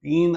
$3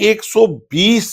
120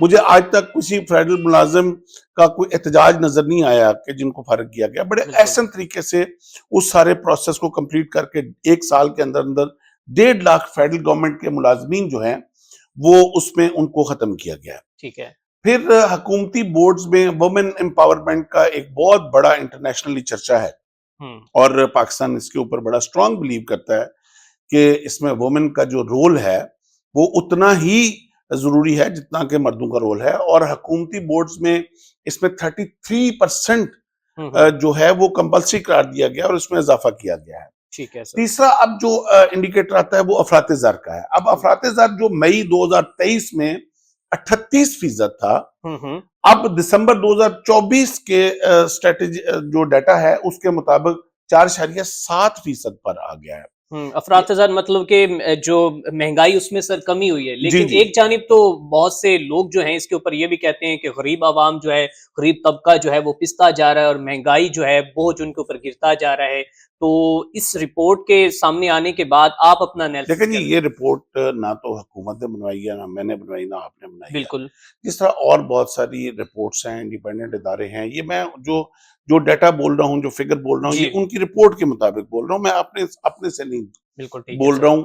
مجھے آج تک کسی فیڈرل ملازم کا کوئی احتجاج نظر نہیں آیا کہ جن کو فارغ کیا گیا. بڑے احسن طریقے سے اس سارے پروسیس کو کمپلیٹ کر کے 1 سال کے اندر 1.5 لاکھ فیڈرل گورنمنٹ کے ملازمین جو ہیں وہ اس میں ان کو ختم کیا گیا. ٹھیک ہے. پھر حکومتی بورڈز میں وومن امپاورمنٹ کا ایک بہت بڑا انٹرنیشنلی چرچا ہے اور پاکستان اس کے اوپر بڑا اسٹرانگ بلیو کرتا ہے کہ اس میں وومن کا جو رول ہے وہ اتنا ہی ضروری ہے جتنا کہ مردوں کا رول ہے, اور حکومتی بورڈز میں اس میں 33% جو ہے وہ کمپلسری قرار دیا گیا اور اس میں اضافہ کیا گیا ہے. ٹھیک ہے سر. تیسرا اب جو انڈیکیٹر آتا ہے وہ افراط زر کا ہے. اب افراط زر جو مئی 2023 میں 38% تھا, اب دسمبر 2024 کے اسٹریٹجی جو ڈیٹا ہے اس کے مطابق 4.7% پر آ گیا ہے. افراط زر مطلب کہ جو مہنگائی اس میں سر کمی ہوئی ہے, لیکن ایک جانب تو بہت سے لوگ جو ہیں اس کے اوپر یہ بھی کہتے ہیں کہ غریب عوام جو ہے, غریب طبقہ جو ہے وہ پستا جا رہا ہے اور مہنگائی جو ہے بوجھ ان کے اوپر گرتا جا رہا ہے. تو اس رپورٹ کے سامنے آنے کے بعد آپ اپنا انالیسس دیکھیں یہ رپورٹ نہ تو حکومت نے بنوائی ہے, نہ میں نے بنوائی, نہ آپ نے بنائی. بالکل. جس طرح اور بہت ساری رپورٹس ہیں, انڈیپینڈنٹ ادارے ہیں, یہ میں جو ڈیٹا بول رہا ہوں, جو فگر بول رہا ہوں, یہ ان کی رپورٹ کے مطابق بول رہا ہوں, میں اپنے سے نہیں بول رہا ہوں.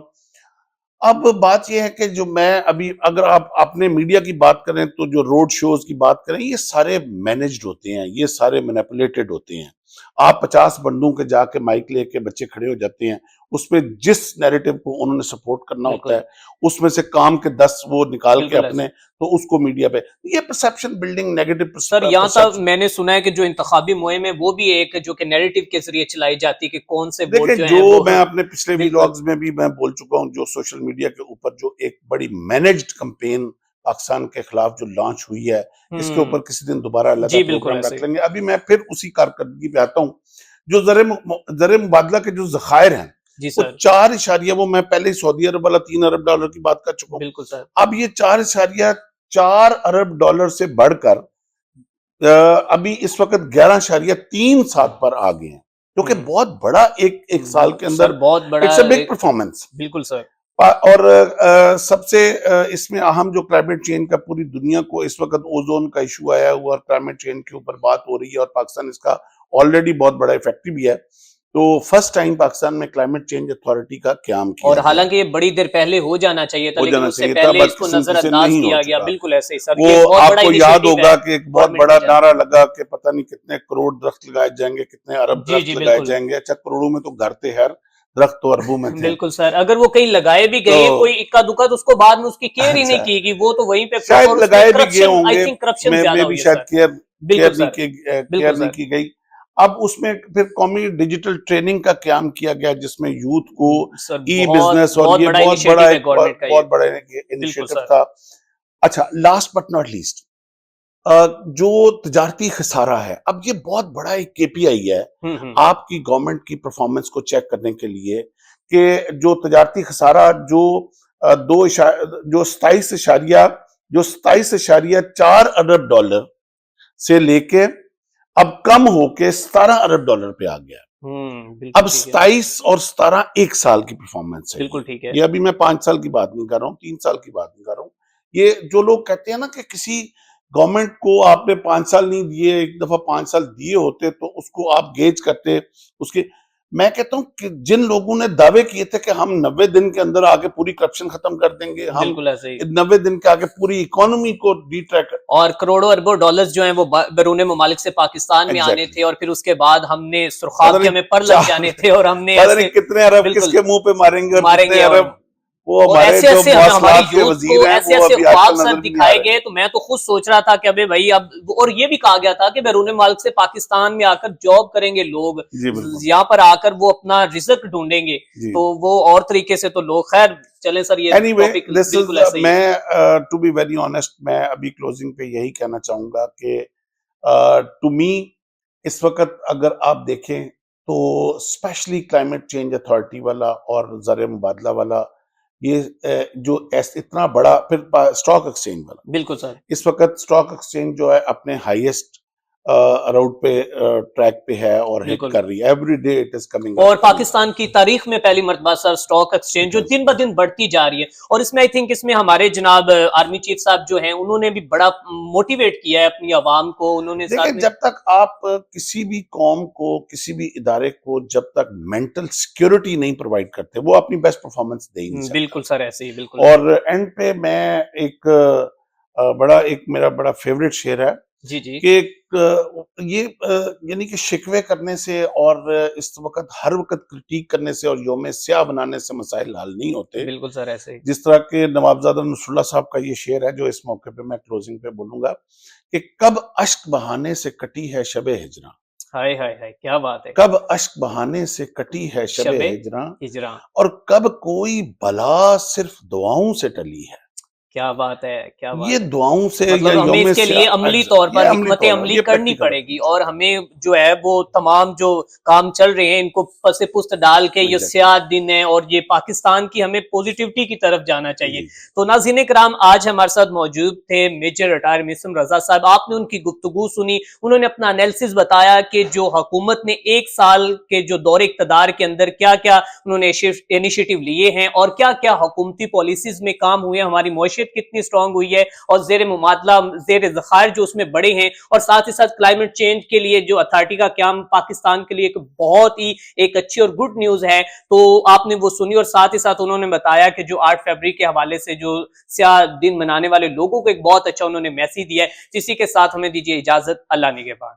اب بات یہ ہے کہ جو میں ابھی اگر آپ اپنے میڈیا کی بات کریں تو جو روڈ شوز کی بات کریں یہ سارے مینجڈ ہوتے ہیں, یہ سارے مینیپولیٹڈ ہوتے ہیں. آپ 50 بندوں کے جا کے مائک لے کے بچے کھڑے ہو جاتے ہیں, اس میں جس نیریٹو کو انہوں نے سپورٹ کرنا ہوتا ہے اس میں سے کام کے 10 وہ نکال کے اپنے تو اس کو میڈیا پہ یہ پرسپشن بلڈنگ نیگیٹو. سر یہاں تک میں نے سنا ہے کہ جو انتخابی مہم ہے وہ بھی ایک جو کہ نیریٹو کے ذریعے چلائی جاتی ہے کہ کون سے ووٹ جو ہیں وہ, میں اپنے پچھلے ویلاگز میں بھی میں بول چکا ہوں, جو سوشل میڈیا کے اوپر جو ایک بڑی مینجڈ کمپین پاکستان کے خلاف جو لانچ ہوئی ہے, اس کے اوپر کسی دن دوبارہ اللہ کا پروگرام رکھ لیں گے. ابھی میں پھر اسی کارکردگی پہ آتا ہوں. جو زر مبادلہ کے جو ذخائر ہیں وہ 4 وہ میں پہلے ہی سعودی عرب والا $3 ارب کی بات کر چکا ہوں. بالکل سر. اب یہ 4.4 ارب ڈالر سے بڑھ کر ابھی اس وقت 11.37 پر آ گئے ہیں, جو کہ بہت بڑا ایک سال کے اندر بہت بڑا بگ پرفارمنس. بالکل سر. اور سب سے اس میں اہم جو کلائمیٹ چینج کا پوری دنیا کو اس وقت اوزون کا ایشو آیا ہوا اور کلائمیٹ چینج کے اوپر بات ہو رہی ہے, اور پاکستان اس کا آلریڈی بہت بڑا افیکٹو بھی ہے. تو فرسٹ ٹائم پاکستان میں کلائمیٹ چینج اتھارٹی کا قیام کیا, اور حالانکہ یہ بڑی دیر پہلے ہو جانا چاہیے تھا, لیکن اس سے پہلے اس کو نظر انداز کیا گیا. بالکل ایسے ہی سر. وہ آپ کو یاد ہوگا کہ ایک بہت بڑا نعرہ لگا کہ پتہ نہیں کتنے کروڑ درخت لگائے جائیں گے, کتنے ارب درخت لگائے جائیں گے. اچھا کروڑوں میں تو گھر تھے, ہر درخت تو اربوں میں تھے. بالکل سر. اگر وہ کہیں لگائے بھی گئے کوئی اکا دکا تو اس کو بعد میں اس کی کیئر ہی نہیں کی گی, وہ تو وہیں پہ شاید لگائے بھی گئے ہوں گے, میں بھی شاید کیئر نہیں کی گئی. اب اس میں پھر قومی ڈیجیٹل ٹریننگ کا قیام کیا گیا, جس میں یوتھ کو ای بزنس, اور یہ بہت بڑا انیشیٹو تھا. اچھا لاسٹ بٹ ناٹ لیسٹ جو تجارتی خسارہ ہے, اب یہ بہت بڑا ایک کے پی آئی ہے آپ کی گورنمنٹ کی پرفارمنس کو چیک کرنے کے لیے, کہ جو تجارتی خسارہ جو 27.4 ارب ڈالر سے لے کے اب کم ہو کے 17 ارب ڈالر پہ آ گیا. اب 27 اور 17 1 سال کی پرفارمنس ہے. بالکل ٹھیک ہے. یہ ابھی میں 5 سال کی بات نہیں کر رہا ہوں, 3 سال کی بات نہیں کر رہا ہوں. یہ جو لوگ کہتے ہیں نا کہ کسی گورنمنٹ کو آپ نے 5 سال نہیں دیے, ایک دفعہ 5 سال دیے ہوتے تو اس کو آپ گیج کرتے اس کے. میں کہتا ہوں کہ جن لوگوں نے دعوے کیے تھے کہ ہم 90 دن کے اندر آگے پوری کرپشن ختم کر دیں گے, ہم 90 دن کے آگے پوری اکانومی کو ڈی ٹریک, اور کروڑوں اربوں ڈالرز جو ہیں وہ بیرون ممالک سے پاکستان میں آنے تھے, اور پھر اس کے بعد ہم نے سرخاب کے ہمیں پر لگ جانے تھے, اور ہم نے کتنے ارب کس کے منہ پہ ماریں گے, اور ایسے ایسے ہماری یوتھ کو ایسے ایسے خواب سر دکھائے گئے. تو میں تو خود سوچ رہا تھا کہ ابھی بھائی اب, اور یہ بھی کہا گیا تھا کہ بیرون ملک سے پاکستان میں آ کر جاب کریں گے لوگ, یہاں پر آ کر وہ اپنا رزق ڈھونڈیں گے, تو وہ اور طریقے سے تو لوگ. خیر چلیں سر, یہ میں ٹو بی ویری آنیسٹ میں ابھی کلوزنگ پہ یہی کہنا چاہوں گا کہ ٹو می اس وقت اگر آپ دیکھیں تو اسپیشلی کلائمیٹ چینج اتھارٹی والا اور زر مبادلہ والا, یہ جو اتنا بڑا, پھر اسٹاک ایکسچینج والا, بالکل سر, اس وقت اسٹاک ایکسچینج جو ہے اپنے ہائیسٹ روڈ پہ ٹریک پہ ہے اور ہٹ بالکل. کر رہی ہے. Every day it is coming. اور پاکستان کی تاریخ میں پہلی مرتبہ سر اسٹاک ایکسچینج جو دن بدن بڑھتی جا رہی ہے, اور اس میں آئی تھنک اس میں ہمارے جناب آرمی چیف صاحب جو ہیں انہوں نے بھی بڑا موٹیویٹ کیا ہے اپنی عوام کو. انہوں نے دیکھیں, جب تک آپ کسی بھی قوم کو, کسی بھی ادارے کو جب تک مینٹل سیکورٹی نہیں پرووائڈ کرتے, وہ اپنی بیسٹ پرفارمنس دے ہی نہیں سکتا. بالکل سر ایسے ہی بالکل. اور اینڈ پہ میں ایک میرا بڑا فیوریٹ شعر ہے جی جی کہ یہ یعنی کہ شکوے کرنے سے اور اس وقت ہر وقت کرٹیک کرنے سے اور یوم سیاہ بنانے سے مسائل حل نہیں ہوتے. بالکل سر ایسے ہی. جس طرح کہ نوابزادہ نصر اللہ صاحب کا یہ شعر ہے جو اس موقع پہ میں کلوزنگ پہ بولوں گا کہ کب اشک بہانے سے کٹی ہے شب ہجراں, ہائے ہائے ہائے کیا بات ہے, کب اشک بہانے سے کٹی ہے شب ہجراں, ہجراں, اور کب کوئی بلا صرف دعاؤں سے ٹلی ہے. کیا بات ہے, کیا بات یہ ہے. دعاؤں سے مطلب یا ہمیں یوم اس کے لیے سیاہ عملی طور پر یہ حکمت طور عملی یہ کرنی practical پڑے گی, approach اور ہمیں جو ہے وہ تمام جو کام چل رہے ہیں ان کو پس پست ڈال کے یہ Exactly. سیاہ دن ہے اور یہ پاکستان کی ہمیں پوزیٹیوٹی کی طرف جانا چاہیے. جی. تو ناظرین کرام, آج ہمارے ساتھ موجود تھے میجر ریٹائر میسم رضا صاحب. آپ نے ان کی گفتگو سنی, انہوں نے اپنا انالیسس بتایا کہ جو حکومت نے ایک سال کے جو دور اقتدار کے اندر کیا کیا انہوں نے انیشیٹو لیے ہیں اور کیا کیا حکومتی پالیسیز میں کام ہوئے, ہماری معیشت کتنی اسٹرانگ ہوئی ہے اور زیر مماثلہ زیر ذخائر جو اس میں بڑے ہیں, اور ساتھ ہی ساتھ کلائمیٹ چینج کے لیے جو اتھارٹی کا قیام پاکستان کے لیے ایک بہت ہی ایک اچھی اور گڈ نیوز ہے. تو آپ نے وہ سنی, اور ساتھ ہی ساتھ انہوں نے بتایا کہ جو 8 فروری کے حوالے سے جو سیاہ دن منانے والے لوگوں کو ایک بہت اچھا انہوں نے میسج دیا ہے. اسی کے ساتھ ہمیں دیجیے اجازت, اللہ نگہبان.